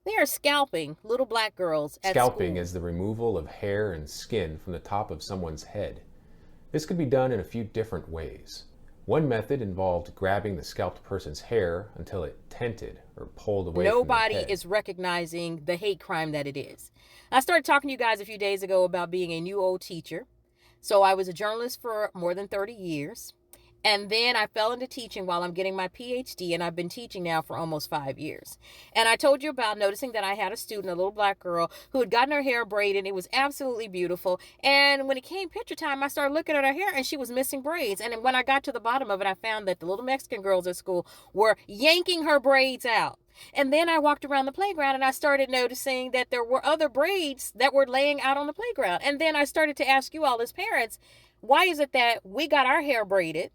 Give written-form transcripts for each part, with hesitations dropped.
They are scalping little black girls at Scalping school. is the removal of hair and skin from the top of someone's head. This could be done in a few different ways. One method involved grabbing the scalped person's hair until it tented or pulled away from their Nobody head. is recognizing the hate crime that it is. I started talking to you guys a few days ago about being a new old teacher. So I was a journalist for more than 30 years. And then I fell into teaching while I'm getting my PhD, and I've been teaching now for almost 5 years. And I told you about noticing that I had a student, a little black girl, who had gotten her hair braided. It was absolutely beautiful. And when it came picture time, I started looking at her hair, and she was missing braids. And when I got to the bottom of it, I found that the little Mexican girls at school were yanking her braids out. And then I walked around the playground and I started noticing that there were other braids that were laying out on the playground. And then I started to ask you all as parents, why is it that we got our hair braided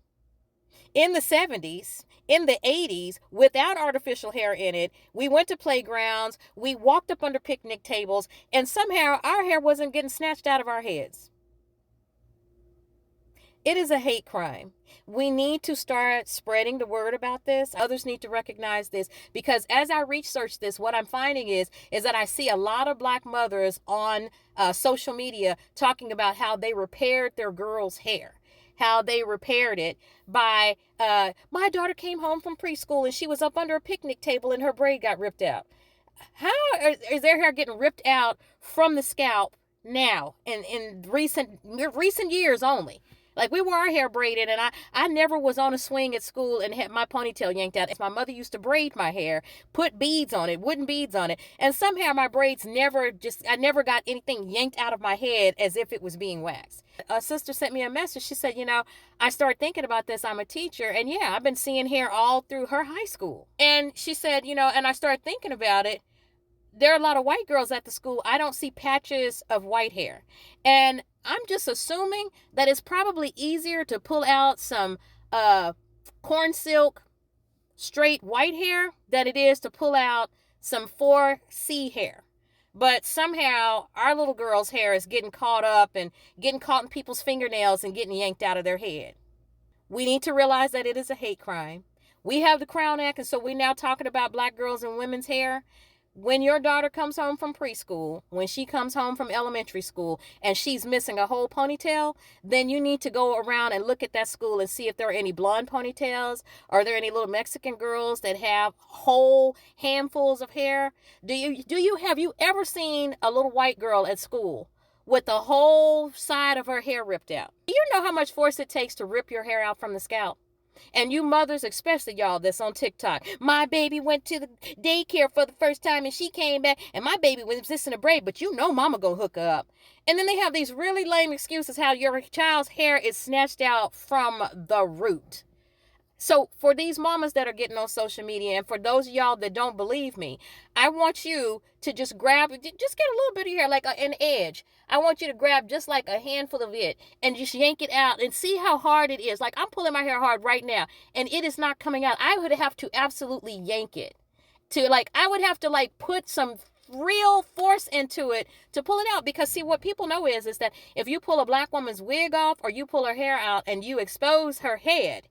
in the 70s, in the 80s, without artificial hair in it? We went to playgrounds, we walked up under picnic tables, and somehow our hair wasn't getting snatched out of our heads. It is a hate crime. We need to start spreading the word about this. Others need to recognize this, because as I research this, what I'm finding is that I see a lot of black mothers on social media talking about how they repaired their girls' hair, how they repaired it by, my daughter came home from preschool and she was up under a picnic table and her braid got ripped out. How is their hair getting ripped out from the scalp now in recent years only? Like, we wore our hair braided, and I never was on a swing at school and had my ponytail yanked out. My mother used to braid my hair, put beads on it, wooden beads on it, and somehow my braids I never got anything yanked out of my head as if it was being waxed. A sister sent me a message. She said, I started thinking about this. I'm a teacher, and yeah, I've been seeing hair all through her high school. And she said, and I started thinking about it. There are a lot of white girls at the school. I don't see patches of white hair. And I'm just assuming that it's probably easier to pull out some corn silk straight white hair than it is to pull out some 4C hair. But somehow our little girl's hair is getting caught up and getting caught in people's fingernails and getting yanked out of their head. We need to realize that it is a hate crime. We have the Crown Act, and so we're now talking about black girls and women's hair. When your daughter comes home from preschool, when she comes home from elementary school, and she's missing a whole ponytail, then you need to go around and look at that school and see if there are any blonde ponytails. Are there any little Mexican girls that have whole handfuls of hair? Have you ever seen a little white girl at school with the whole side of her hair ripped out? Do you know how much force it takes to rip your hair out from the scalp? And you mothers, especially y'all that's on TikTok, my baby went to the daycare for the first time and she came back and my baby was missing a braid, but mama gonna hook her up. And then they have these really lame excuses how your child's hair is snatched out from the root. So for these mamas that are getting on social media, and for those of y'all that don't believe me, I want you to just get a little bit of hair, like an edge. I want you to grab just like a handful of it and just yank it out and see how hard it is. Like, I'm pulling my hair hard right now and it is not coming out. I would have to absolutely yank it I would have to put some real force into it to pull it out. Because see, what people know is that if you pull a black woman's wig off or you pull her hair out and you expose her head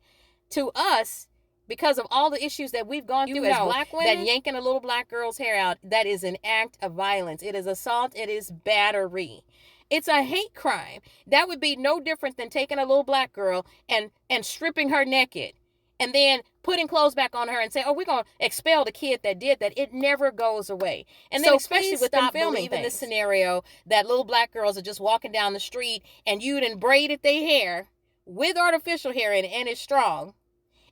to us, because of all the issues that we've gone through as black women, that yanking a little black girl's hair out, that is an act of violence. It is assault. It is battery. It's a hate crime. That would be no different than taking a little black girl and stripping her naked and then putting clothes back on her and say, oh, we're going to expel the kid that did that. It never goes away. And then especially with them filming this scenario that little black girls are just walking down the street and you done braided their hair with artificial hair in it and it's strong.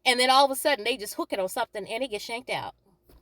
And then all of a sudden they just hook it on something and it gets shanked out.